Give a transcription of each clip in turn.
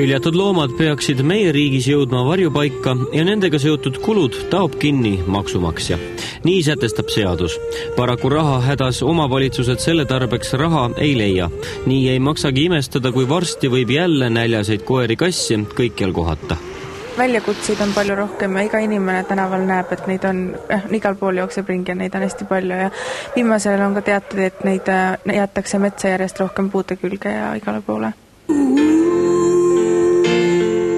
Hüljatud loomad peaksid meie riigis jõudma varjupaika ja nendega seotud kulud taob kinni maksumaksja. Nii sätestab seadus. Paraku raha hädas omavalitsused selle tarbeks raha ei leia. Nii ei maksagi imestada, kui varsti võib jälle näljaseid koeri kassi kõikjal kohata. Väljakutseid on palju rohkem ja iga inimene tänaval näeb, et neid on igal pool jookseb ringi ja neid on hästi palju ja viimasel on ka teatud, et neid jätakse metsa järjest rohkem puute külge ja igale poole.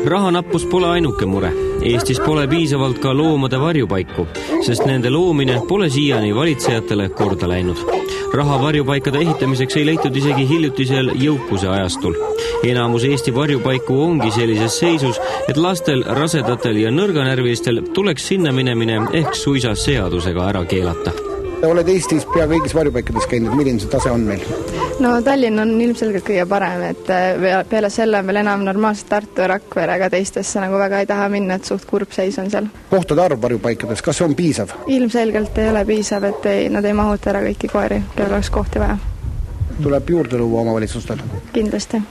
Rahanappus pole ainuke mure. Eestis pole piisavalt ka loomade varjupaiku, sest nende loomine pole siiani valitsejatele korda läinud. Raha varjupaikade ehitamiseks ei leitud isegi hiljutisel jõukuse ajastul. Enamus Eesti varjupaiku ongi sellises seisus, et lastel, rasedatel ja nõrganärvilistel tuleks sinna minemine ehk suisa seadusega ära keelata. Oled Eestis pea kõigis varjupaikades käinud, milline see tase on meil? No Tallinn on ilmselgelt kõige parem, et peale selle on veel enam normaalselt Tartu ja Rakvere, aga teistesse nagu väga ei taha minna, et suht kurb seis on seal. Kohtade arv varjupaikades, kas see on piisav? Ilmselgelt ei ole piisav, et nad ei mahuta ära kõiki koeri, kellel oleks kohti vaja. Tuleb juurde luua omavalitsustel? Kindlasti.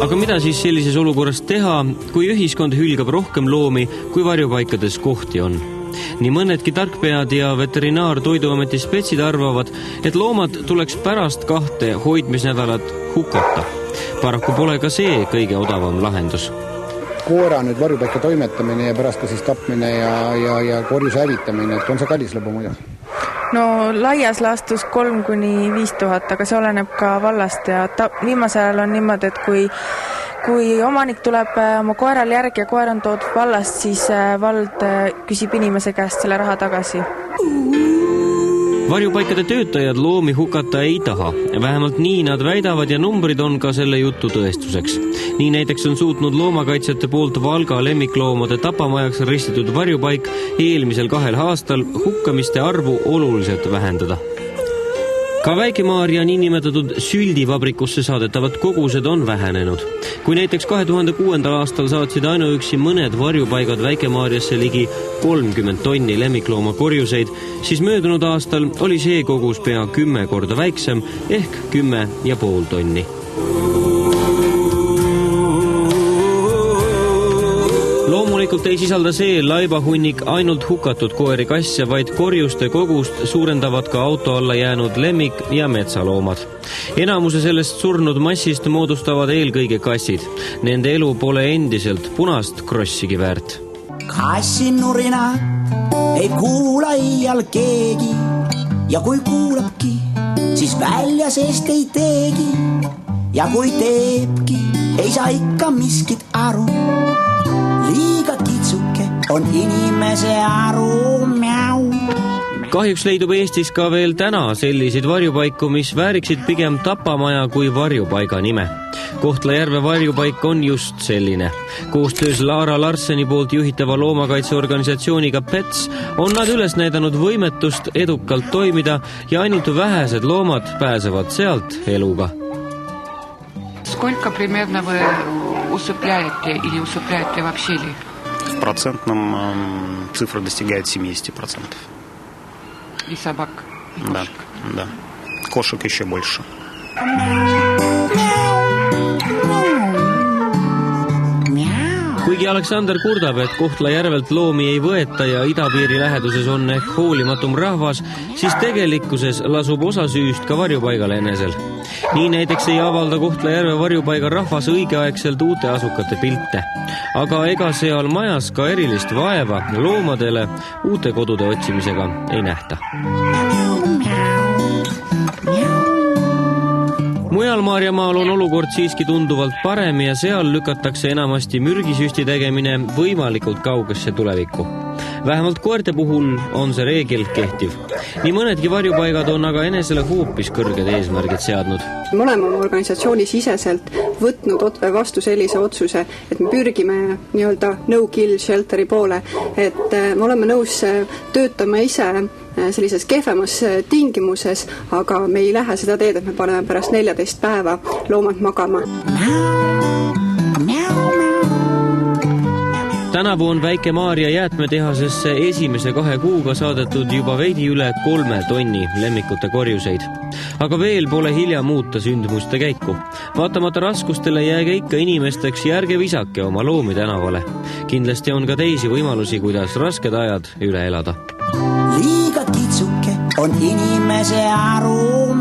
Aga mida siis sellises olukorras teha, kui ühiskond hülgab rohkem loomi, kui varjupaikades kohti on? Nii mõnedki tarkpead ja veterinaar-toiduameti spetsid arvavad, et loomad tuleks pärast 2 hoidmisnädalat hukata. Paraku pole ka see kõige odavam lahendus. Koera nüüd varjupaika toimetamine ja pärast ka siis tapmine ja korjuse hävitamine, et on see kallis lõbu muidu? No laias laastus 3,000–5 000, aga see oleneb ka vallast ja viimasel ajal on niimoodi, et kui omanik tuleb oma koeral järgi ja koer on toodud vallast, siis vald küsib inimese käest selle raha tagasi. Varjupaikade töötajad loomi hukata ei taha. Vähemalt nii nad väidavad ja numbrid on ka selle jutu tõestuseks. Nii näiteks on suutnud loomakaitsjate poolt Valga lemmikloomade tapamajaks ristitud varjupaik eelmisel 2 aastal hukkamiste arvu oluliselt vähendada. Ka Väike-Maarja niinimetatud süldivabrikusse saadetavad kogused on vähenenud. Kui näiteks 2006. aastal saatsid ainuüksi mõned varjupaigad Väike-Maarjasse ligi 30 tonni lemmiklooma korjuseid, siis möödunud aastal oli see kogus pea 10 korda väiksem ehk 10,5 tonni. Loomulikult ei sisalda see laibahunnik ainult hukatud koeri kasse, vaid korjuste kogust suurendavad ka auto alla jäänud lemmik- ja metsaloomad. Enamuse sellest surnud massist moodustavad eelkõige kassid. Nende elu pole endiselt punast krossigi väärt. Kassinurina ei kuula iial keegi ja kui kuulabki, siis välja seest ei teegi ja kui teebki, ei saa ikka miskit aru. Liiga kitsuke on inimese aru mjau. Kahjuks leidub Eestis ka veel täna selliseid varjupaiku, mis vääriksid pigem tapamaja kui varjupaiga nime. Kohtla-Järve varjupaik on just selline. Koostöös Laara Larseni poolt juhitava loomakaitseorganisatsiooniga PETS on nad üles näidanud võimetust edukalt toimida ja ainult vähesed loomad pääsevad sealt eluga. Сколько примерно вы усыпляете или усыпляете вообще ли? В процентном цифра достигает 70%. И собак, и кошек? Да. Кошек еще больше. Kuigi Aleksander kurdab, et Kohtla-Järvelt loomi ei võeta ja idapiiri läheduses on ehk hoolimatum rahvas, siis tegelikkuses lasub osa süüst ka varjupaigal enesel. Nii näiteks ei avalda Kohtla-Järve varjupaiga rahvas õigeaegselt uute asukate pilte. Aga ega seal majas ka erilist vaeva loomadele uute kodude otsimisega ei nähta. Mujal Maarjamaal on olukord siiski tunduvalt parem ja seal lükatakse enamasti mürgisüsti tegemine võimalikult kaugesse tulevikku. Vähemalt koerte puhul on see reegel kehtiv. Nii mõnedki varjupaigad on aga enesele hoopis kõrged eesmärgid seadnud. Me oleme oma organisatsiooni siseselt võtnud vastu sellise otsuse, et me pürgime nii-öelda no-kill shelteri poole, et me oleme nõus töötama ise sellises kehvemas tingimuses, aga me ei lähe seda teed, et me paneme pärast 14 päeva loomad magama. Tänavu on Väike-Maarja jäätmetehasesse esimese 2 kuuga saadetud juba veidi üle 3 tonni lemmikute korjuseid. Aga veel pole hilja muuta sündmuste käiku. Vaatamata raskustele jääge ikka inimesteks ja ärge visake oma loomi tänavale. Kindlasti on ka teisi võimalusi, kuidas rasked ajad üle elada. Liiga kitsuke on inimese aru